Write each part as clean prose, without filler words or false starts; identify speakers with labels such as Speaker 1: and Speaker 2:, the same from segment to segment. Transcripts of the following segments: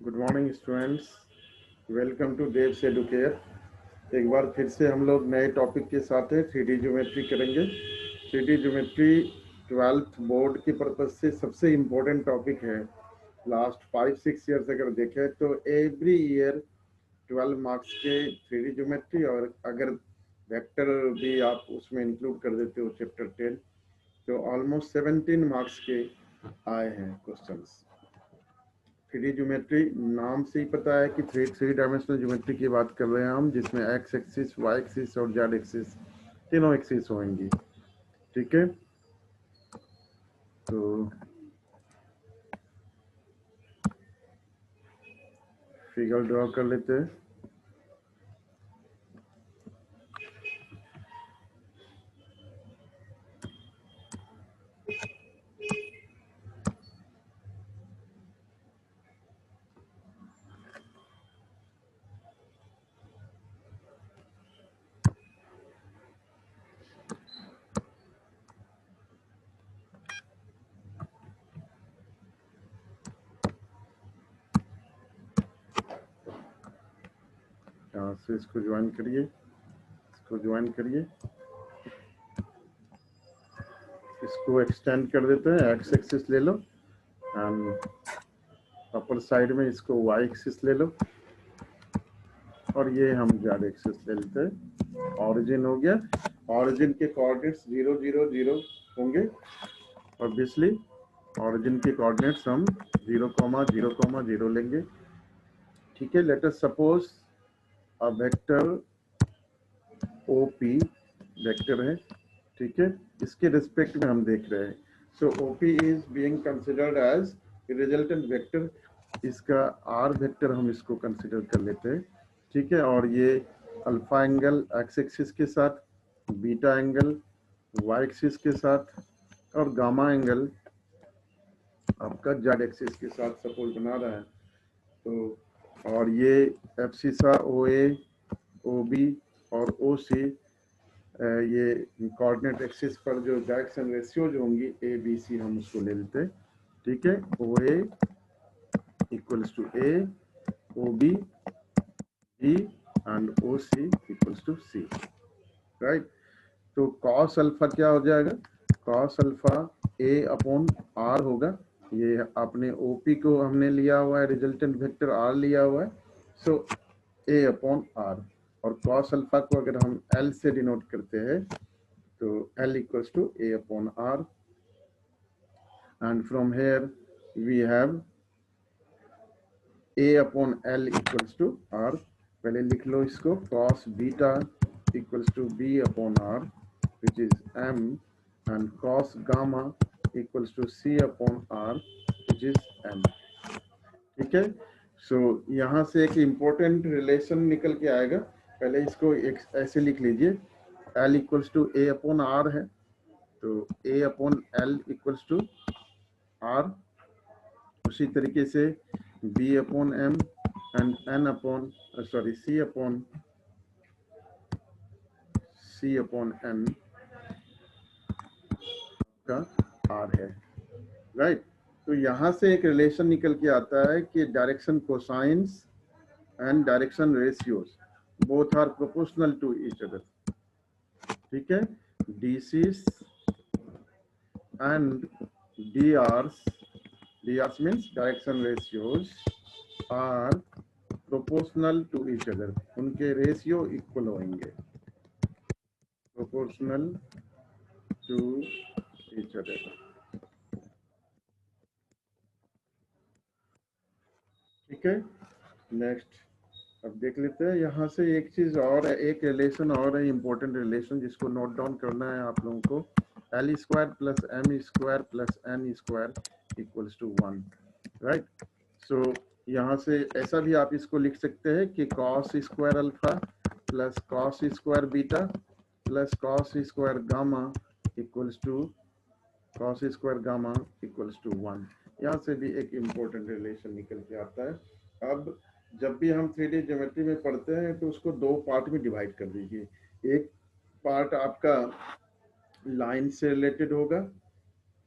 Speaker 1: Good morning students, welcome to Devs Educare. एक बार फिर से हम लोग नए टॉपिक के साथ है, 3D ज्योमेट्री करेंगे। 3D ज्योमेट्री 12th बोर्ड की पर्पज से सबसे इम्पोर्टेंट टॉपिक है। लास्ट 5-6 ईयर्स अगर देखें तो एवरी ईयर 12 मार्क्स के 3D ज्योमेट्री, और अगर वेक्टर भी आप उसमें इंक्लूड कर देते हो चैप्टर 10, तो ऑलमोस्ट 17 मार्क्स के आए हैं क्वेश्चंस। 3D ज्योमेट्री नाम से ही पता है कि थ्री डायमेंशनल ज्योमेट्री की बात कर रहे हैं हम, जिसमें एक्स एक्सिस, वाई एक्सिस और जेड एक्सिस तीनों एक्सिस होंगी। ठीक है, तो फिगर ड्रॉ कर लेते हैं। यहाँ से इसको ज्वाइन करिए, इसको ज्वाइन करिए, इसको एक्सटेंड कर देते हैं। एक्स एक्सिस ले लो एंड अपर साइड में इसको वाई एक्सिस ले लो, और ये हम जेड एक्सिस ले लेते हैं। ऑरिजिन हो गया, ऑरिजिन के कोऑर्डिनेट्स 0 0 0 होंगे। ऑब्वियसली ऑरिजिन के कोऑर्डिनेट्स हम 0,0,0 लेंगे। ठीक है, let us suppose a vector OP vector है। ठीक है, इसके रिस्पेक्ट में हम देख रहे हैं। So OP is being considered as resultant vector. इसका R वेक्टर हम इसको कंसिडर कर लेते हैं। ठीक है, और ये अल्फा एंगल एक्स एक्सिस के साथ, बीटा एंगल वाई एक्सिस के साथ, और गामा एंगल आपका जेड एक्सिस के साथ सपोज बना रहा है। तो और ये एब्सिसा OA, OB और OC, ये कोऑर्डिनेट एक्सिस पर जो डायरेक्शन रेशियोज होंगी ABC, हम उसको ले लेते हैं। ठीक है, OA equals to A, OB B and OC equals to C। Right, तो cos अल्फा क्या हो जाएगा? cos alpha A upon R होगा। ये आपने OP को हमने लिया हुआ है, रिजल्टेंट वेक्टर R लिया हुआ है, सो A अपॉन R। और cos अल्फा को अगर हम L से डिनोट करते हैं तो L equals to A upon R, and from here we have A upon L equals to R। पहले लिख लो इसको, cos beta equals to B upon R, which is M, and cos gamma equals to C upon R, which is M। ठीक है, सो यहाँ से एक important relation निकल के आएगा। पहले इसको एक ऐसे लिख लीजिए, L equals to A upon R है, तो A upon L equals to R। उसी तरीके से B upon M and N upon C upon N का R है। राइट, तो यहाँ से एक रिलेशन निकल के आता है कि direction cosines and direction ratios both are proportional to each other. ठीक है, DCs and DRs means direction ratios are proportional to each other। उनके रेशियो इक्वल होंगे, proportional to each other। ठीक है, नेक्स्ट अब देख लेते हैं। यहाँ से एक चीज और है, एक रिलेशन और है, इंपॉर्टेंट रिलेशन, जिसको नोट डाउन करना है आप लोगों को। L square plus M square plus N square equals to 1। Right, so यहाँ से ऐसा भी आप इसको लिख सकते हैं कि cos square alpha plus cos square beta plus cos square gamma equals to cos square gamma equals to 1। यहाँ से भी एक इम्पोर्टेंट रिलेशन निकल के आता है। अब जब भी हम 3D ज्योमेट्री में पढ़ते हैं तो उसको दो पार्ट में डिवाइड कर दीजिए। एक पार्ट आपका लाइन से रिलेटेड होगा।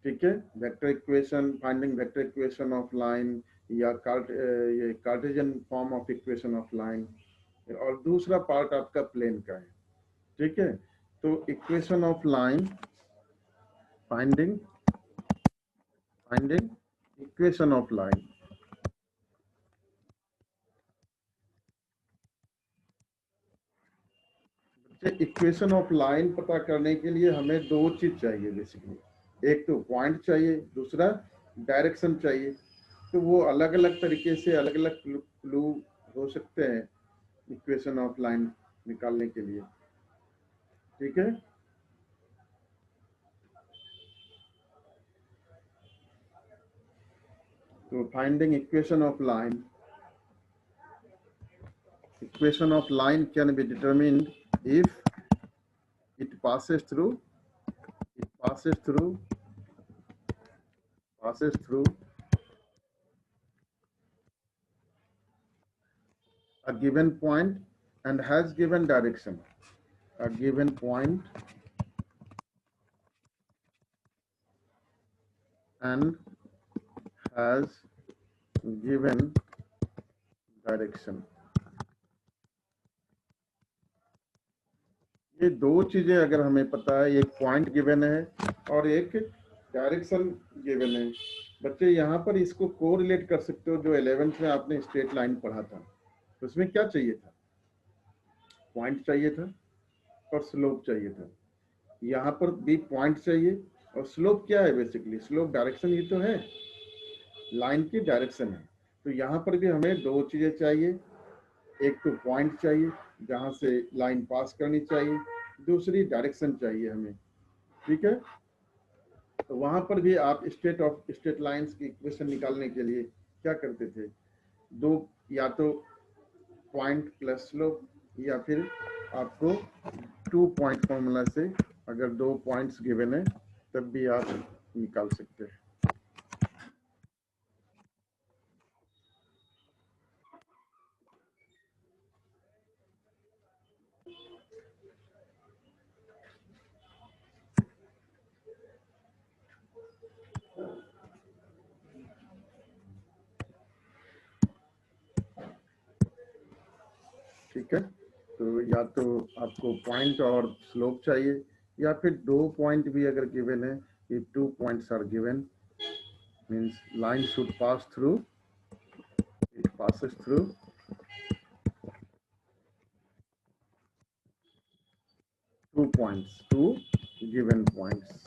Speaker 1: ठीक है, vector equation, finding vector equation of line, या ये Cartesian form of equation of line, और दूसरा पार्ट आपका प्लेन का है। ठीक है, तो equation of line, finding equation of line. Equation of line पता करने के लिए हमें दो चीज चाहिए बेसिकली, एक तो पॉइंट चाहिए, दूसरा डायरेक्शन चाहिए। तो वो अलग अलग तरीके से अलग अलग क्लू हो सकते हैं इक्वेशन ऑफ लाइन निकालने के लिए। ठीक है, तो finding equation of line, equation of line can be determined if it passes through a given point and has given direction. A given point and has given direction. ये दो चीजें अगर हमें पता है, एक पॉइंट गिवन है और एक डायरेक्शन गिवन है। बच्चे यहाँ पर इसको कोरिलेट कर सकते हो, जो 11th में आपने स्ट्रेट लाइन पढ़ा था, तो उसमें क्या चाहिए था? पॉइंट चाहिए था और स्लोप चाहिए था। यहाँ पर भी पॉइंट चाहिए और स्लोप क्या है? बेसिकली स्लोप डायरेक्शन ही तो है, लाइन की डायरेक्शन है। तो यहाँ पर भी हमें दो चीजें चाहिए, एक तो पॉइंट चाहिए जहाँ से लाइन पास करनी चाहिए, दूसरी डायरेक्शन चाहिए हमें। ठीक है, तो वहां पर भी आप स्ट्रेट लाइंस की इक्वेशन निकालने के लिए क्या करते थे? दो, या तो पॉइंट प्लस स्लोप, या फिर आपको 2 पॉइंट फॉर्मूला से अगर 2 पॉइंट्स गिवन है तब भी आप निकाल सकते हैं। ठीक है, तो या तो आपको पॉइंट और स्लोप चाहिए, या फिर 2 पॉइंट भी अगर गिवन है कि 2 points are given, means line should pass through, it passes through 2 points, 2 given points।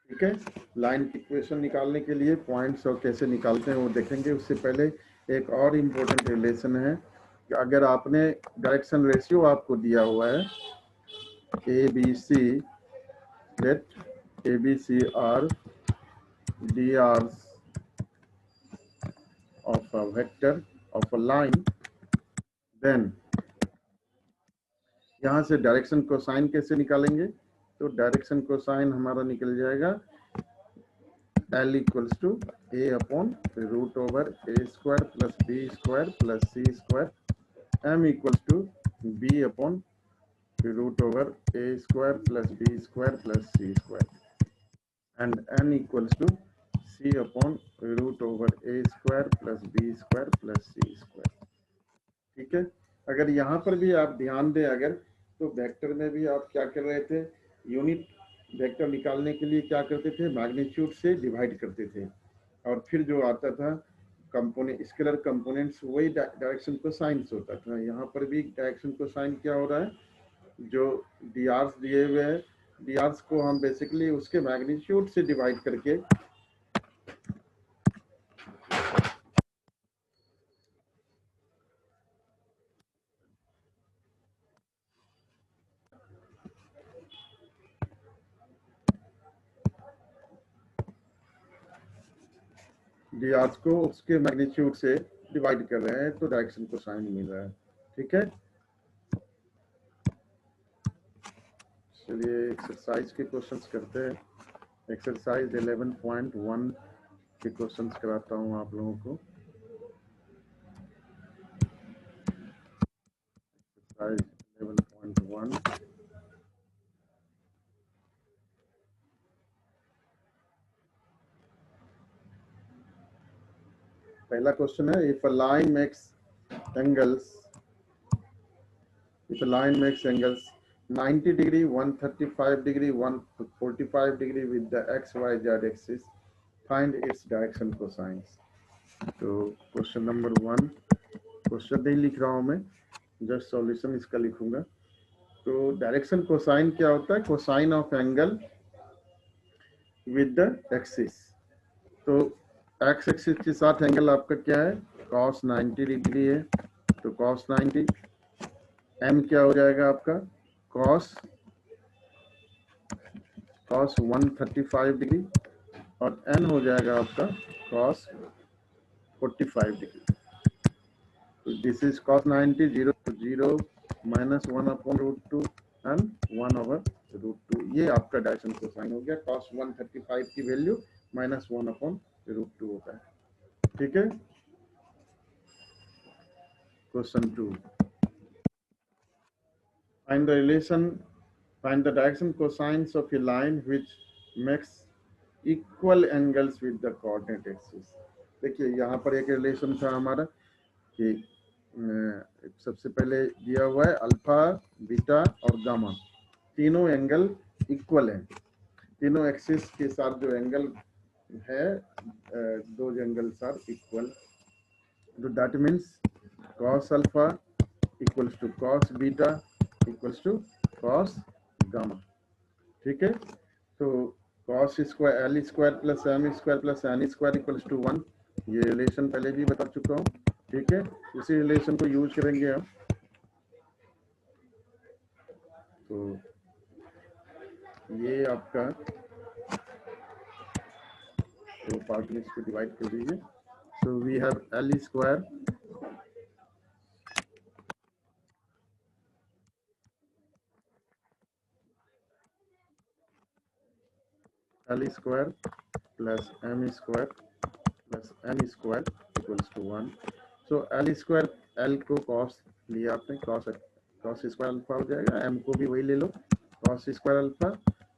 Speaker 1: ठीक है, लाइन की इक्वेशन निकालने के लिए पॉइंट्स और कैसे निकालते हैं वो देखेंगे। उससे पहले एक और इम्पोर्टेंट रिलेशन है कि अगर आपने डायरेक्शन रेशियो आपको दिया हुआ है A B C, let A B C are D R of a vector of a line, then यहाँ से डायरेक्शन को साइन कैसे निकालेंगे? तो डायरेक्शन को साइन हमारा निकल जाएगा L equals to a upon root over a square plus b square plus c square, m equals to b upon root over a square plus b square plus c square, and n equals to c upon root over a square plus b square plus c square। ठीक है, अगर यहाँ पर भी आप ध्यान दें अगर, तो वेक्टर में भी आप क्या कर रहे थे? यूनिट वेक्टर निकालने के लिए क्या करते थे? मैग्नीट्यूड से डिवाइड करते थे, और फिर जो आता था कंपोनेंट, स्केलर कंपोनेंट्स, वही डायरेक्शन को साइंस होता था। यहाँ पर भी डायरेक्शन को साइन क्या हो रहा है? जो डी आर्स दिए हुए हैं, डी आर्स को हम बेसिकली उसके मैग्नीट्यूड से डिवाइड करके डी आर्स को उसके मैग्नीट्यूड से डिवाइड कर रहे हैं, तो डायरेक्शन को साइन मिल रहा है। ठीक है, चलिए एक्सरसाइज के क्वेश्चंस करते हैं। एक्सरसाइज 11.1 के क्वेश्चंस कराता हूँ आप लोगों को। एक्सरसाइज 11.1, पहला क्वेश्चन है, if a line makes angles, if a line makes angles 90 degree, 135 degree, 145 degree with the x, y, z axis, find its direction cosines. तो क्वेश्चन नंबर 1, क्वेश्चन नहीं लिख रहा हूं मैं, जस्ट सॉल्यूशन इसका लिखूंगा। तो डायरेक्शन कोसाइन क्या होता है? Cosine of angle with the axis. तो एक्स एक्सिस के साथ एंगल आपका क्या है? cos 90 डिग्री है, तो cos 90, m क्या हो जाएगा आपका? cos 135 डिग्री, और n हो जाएगा आपका cos 45 डिग्री। तो this is cos 90, 0 to 0 minus 1 upon √2 and 1 over √2। ये आपका डायरेक्शन कोसाइन हो गया। cos 135 की वैल्यू minus 1 upon √2 होता है। ठीक है। Question 2, find the direction cosines of a line which makes equal angles with the coordinate axis। देखिए यहाँ पर एक रिलेशन था हमारा कि सबसे पहले दिया हुआ है अल्फा, बीटा और गामा, तीनों एंगल इक्वल हैं। तीनों एक्सिस के साथ जो एंगल है, दो एंगल्स आर इक्वल। तो that means cos alpha equals to cos beta equals to cos gamma. ठीक है। तो cos square L square plus M square plus N square equals to 1, ये रिलेशन पहले भी बता चुका हूँ। ठीक है। उसी रिलेशन को यूज करेंगे हम। तो ये आपका दो पार्ट में इसको डिवाइड कर दीजिए। So we have L square plus M square plus N square equals to 1। So L square, L को कॉस लिया आपने, कॉस स्क्वायर अल्फा हो जाएगा, एम को भी वही ले लो, cos square alpha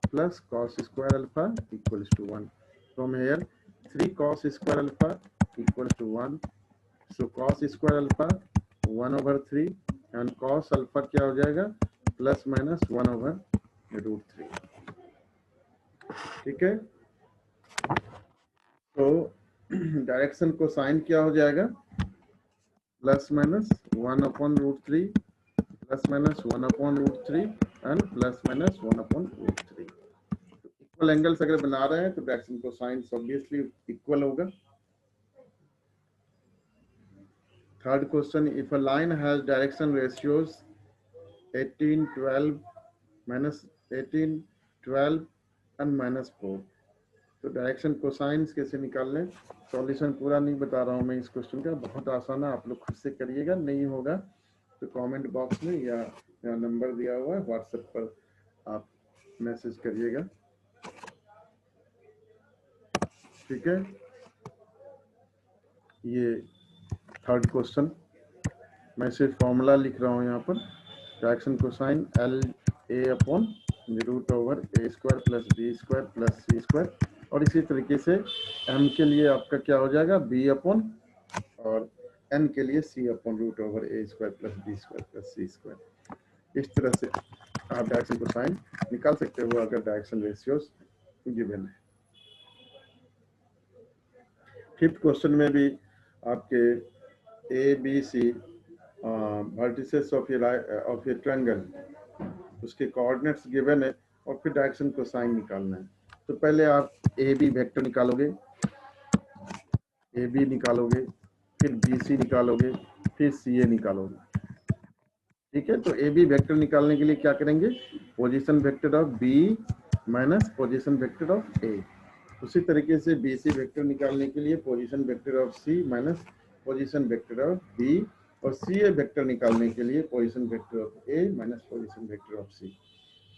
Speaker 1: plus cos square alpha equals to 1। From here 3 cos square alpha equals to 1। So cos square alpha 1/3 and cos alpha क्या हो जाएगा? Plus minus 1/√3। ठीक है। तो डायरेक्शन को साइन क्या हो जाएगा? Plus minus 1/√3 plus minus 1/√3 and plus minus 1/√3। Equal angles अगर बना रहे हैं तो डायरेक्शन को साइन ऑब्वियसली इक्वल होगा। Third question, if a line has direction ratios 18, 12, -18, 12 and -4, तो डायरेक्शन कोसाइंस कैसे निकालने? सॉल्यूशन पूरा नहीं बता रहा हूँ मैं इस क्वेश्चन का, बहुत आसान है, आप लोग खुद से करिएगा। नहीं होगा तो कमेंट बॉक्स में या नंबर दिया हुआ है व्हाट्सएप पर आप मैसेज करिएगा। ठीक है। ये थर्ड क्वेश्चन, मैं सिर्फ फॉर्मूला लिख रहा हूँ यहाँ पर। Direction cosine LA/√A² plus B² plus C², और इसी तरीके से m के लिए आपका क्या हो जाएगा? B/ और n के लिए C/√A² plus B² plus C²। इस तरह से आप डायरेक्शन कोसाइन निकाल सकते हो अगर डायरेक्शन रेशियोज गिवन है। फिफ्थ क्वेश्चन में भी आपके ABC vertices of A triangle, उसके कोऑर्डिनेट्स गिवन है और फिर डायरेक्शन कोसाइन निकालना है। तो पहले आप AB वेक्टर निकालोगे, AB निकालोगे, फिर BC निकालोगे, फिर CA निकालोगे। ठीक है। तो AB वेक्टर निकालने के लिए क्या करेंगे? Position vector of B minus position vector of A। उसी तरीके से BC वेक्टर निकालने के लिए position vector of C minus position vector of B, और CA वेक्टर निकालने के लिए position vector of A minus position vector of C।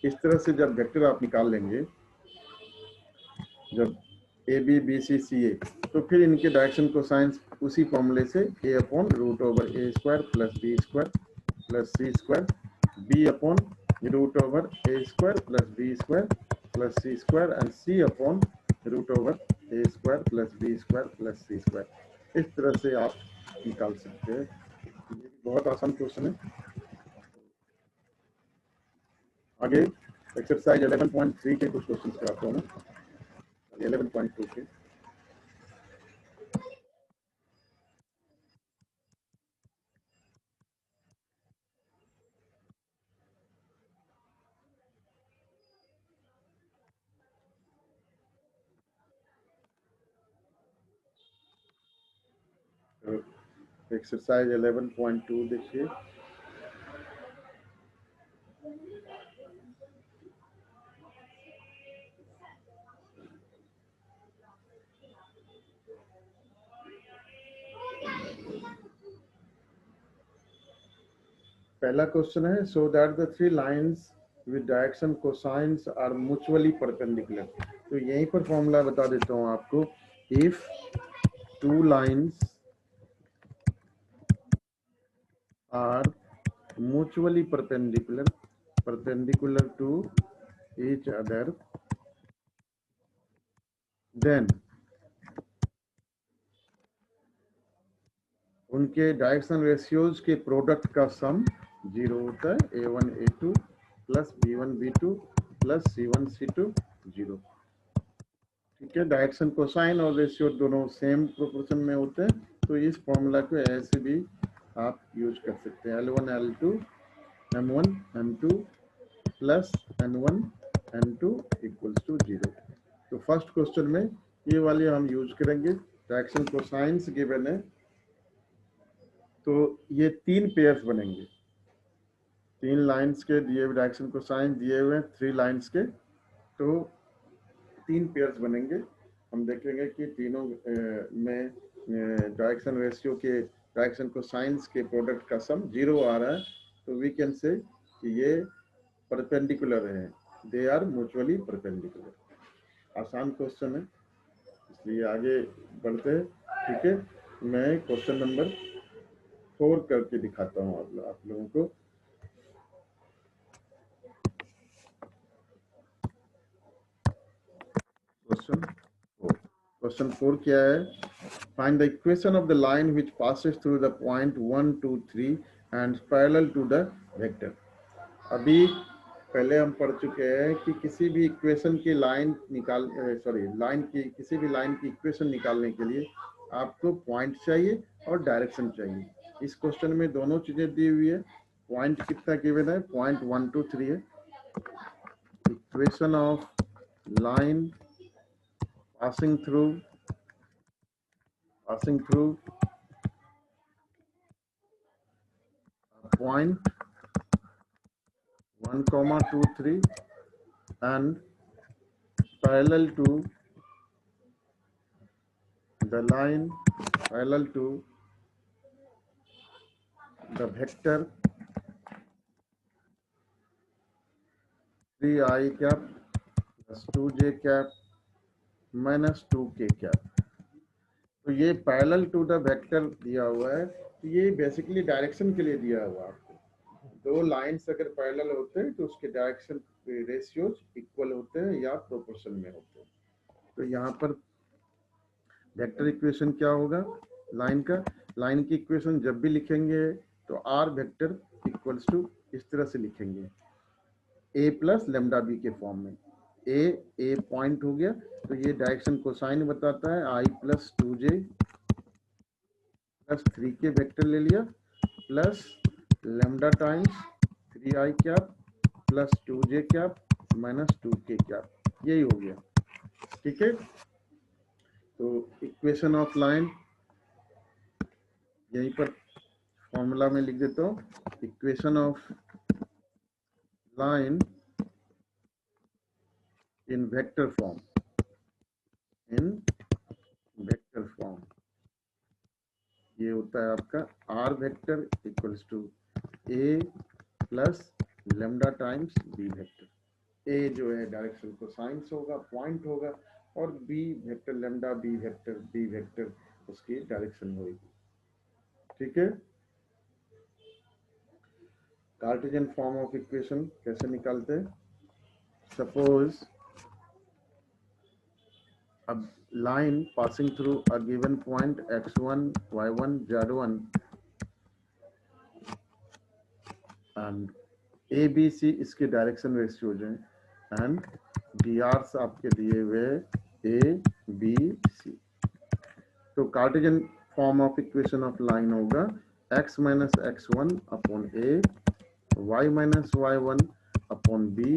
Speaker 1: इस तरह से जब वेक्टर आप निकाल लेंगे, जब AB BC CA, तो फिर इनके डायरेक्शन कोसाइंस उसी फॉर्मूले से A/√A² plus B² plus C² B/√A² plus B² plus C² and C/√A² plus B² plus C²। इस तरह से आप निकाल सकते हैं। ये बहुत आसान क्वेश्चन है। आगे एक्सरसाइज 11.3 के कुछ क्वेश्चन कराता हूँ मैं। 11.2 के एक्सरसाइज 11.2 देखिए। पहला क्वेश्चन है, so that the three lines with direction cosines are mutually perpendicular. तो यहीं पर फॉर्मूला बता देता हूँ आपको। If two lines are mutually perpendicular to each other, then उनके डायरेक्शन रेशियोज के प्रोडक्ट का सम 0 होता है। a1 a2 plus b1 b2 plus c1 c2 0। ठीक है, डायरेक्शन कोसाइन और रेशियो दोनों सेम प्रोपोर्शन में होते हैं, तो इस फॉर्मूला को ऐसे भी आप यूज कर सकते हैं। L1 L2 M1 M2 plus N1 N2 equals to 0। तो फर्स्ट क्वेश्चन में ये वाले हम यूज करेंगे। डायरेक्शन कोसाइंस गिवन है, तो ये तीन पेयर्स बनेंगे। तीन लाइंस के दिए हुए डायरेक्शन कोसाइन दिए हुए हैं, थ्री लाइंस के, तो तीन पेयर्स बनेंगे। हम देखेंगे कि तीनों में डायरेक्शन रेशियो के डायरेक्शन कोसाइंस के प्रोडक्ट का सम 0 आ रहा है, तो वी कैन से कि ये परपेंडिकुलर है, दे आर म्यूचुअली परपेंडिकुलर। आसान क्वेश्चन है, इसलिए आगे बढ़ते हैं। ठीक है, मैं क्वेश्चन नंबर 4 करके दिखाता हूँ आप लोगों को। क्वेश्चन 4 क्या है? Find the equation of the line which passes through the point 1 2 3 and parallel to the vector. अभी पहले हम पढ़ चुके हैं कि किसी भी इक्वेशन की लाइन किसी भी लाइन की इक्वेशन निकालने के लिए आपको पॉइंट चाहिए और डायरेक्शन चाहिए। इस क्वेश्चन में दोनों चीजें दी हुई है। पॉइंट कितना गिवन है? पॉइंट 1 2 3 है। Equation of line passing through point 1 comma 2 3 and parallel to the line parallel to the vector 3i cap plus 2j cap minus 2k cap। तो ये पैरेलल टू द वेक्टर दिया हुआ है, तो ये बेसिकली डायरेक्शन के लिए दिया हुआ है आपको। दो लाइंस अगर पैरेलल होते हैं तो उसके डायरेक्शन रेशियोज इक्वल होते हैं या प्रोपोर्शन में होते हैं। तो यहाँ पर वेक्टर इक्वेशन क्या होगा लाइन का? लाइन की इक्वेशन जब भी लिखेंगे तो आर वेक्टर इक्वल्स टू इस तरह से लिखेंगे, ए प्लस लेमडा बी के फॉर्म में। ए पॉइंट हो गया, तो ये डायरेक्शन कोसाइन बताता है। आई plus 2j plus 3k vector ले लिया, plus lambda times 3i cap plus 2j cap minus 2k cap, यही हो गया। ठीक है, तो इक्वेशन ऑफ लाइन यहीं पर फॉर्मूला में लिख देता हूँ। Equation of line in vector form, ये होता है आपका r vector equals to a plus lambda times b vector. A जो है डायरेक्शन को साइंस होगा, पॉइंट होगा, और b vector lambda b vector उसकी डायरेक्शन होगी। ठीक है, कार्टेशियन फॉर्म ऑफ इक्वेशन कैसे निकालते हैं? सपोज अब line passing through a given point x1, y1, z1 and a B c इसके डायरेक्शन रेशियोज हैं एंड डी आर्स आपके दिए हुए ए बी सी। तो Cartesian form of equation of line होगा x minus x one upon a, y minus y one upon b,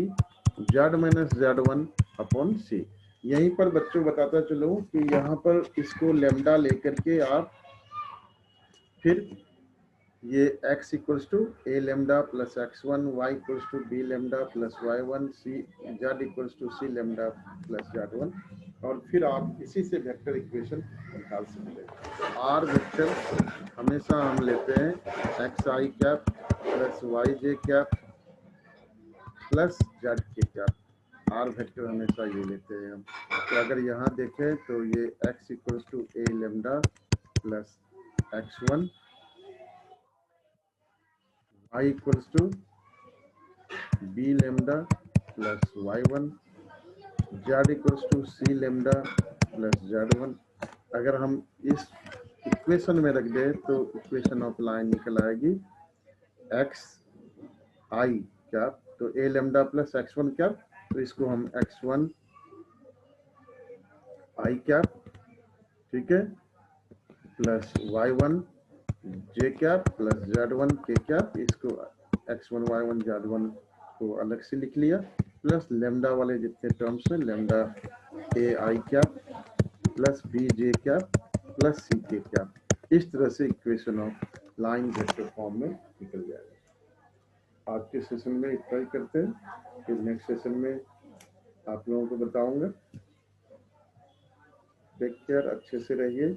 Speaker 1: z minus z one upon c. यहीं पर बच्चों बताता चलो कि यहाँ पर इसको लेमडा लेकर के आप फिर ये x equals to A lambda plus x1, y equals to B lambda plus y1, C z equals to C lambda plus z1 और फिर आप इसी से वेक्टर इक्वेशन निकाल सकते हैं। आर वेक्टर हमेशा हम लेते हैं एक्स आई कैप प्लस वाई जे कैप प्लस जेड के कैप। आर वेक्टर हमेशा ये लेते हैं हम। तो अगर यहाँ देखें तो ये x equals to A lambda plus x1, y equals to b lambda plus y1, z equals to c lambda plus z1। अगर हम इस इक्वेशन में रख दें तो इक्वेशन ऑफ लाइन निकल आएगी x i कैप, तो a lambda plus x1 cap, तो इसको हम x1 i कैप, ठीक है, plus y1 j cap plus z1 k cap, इसको x1 y1 z1 को अलग से लिख लिया, प्लस लेमडा वाले जितने टर्म्स हैं lambda a i cap plus b j cap plus c k cap. इस तरह से equation of line vector form में निकल जाएगा। आज के सेशन में इतना ही करते हैं, फिर नेक्स्ट सेशन में आप लोगों को बताऊंगा। टेक केयर, अच्छे से रहिए।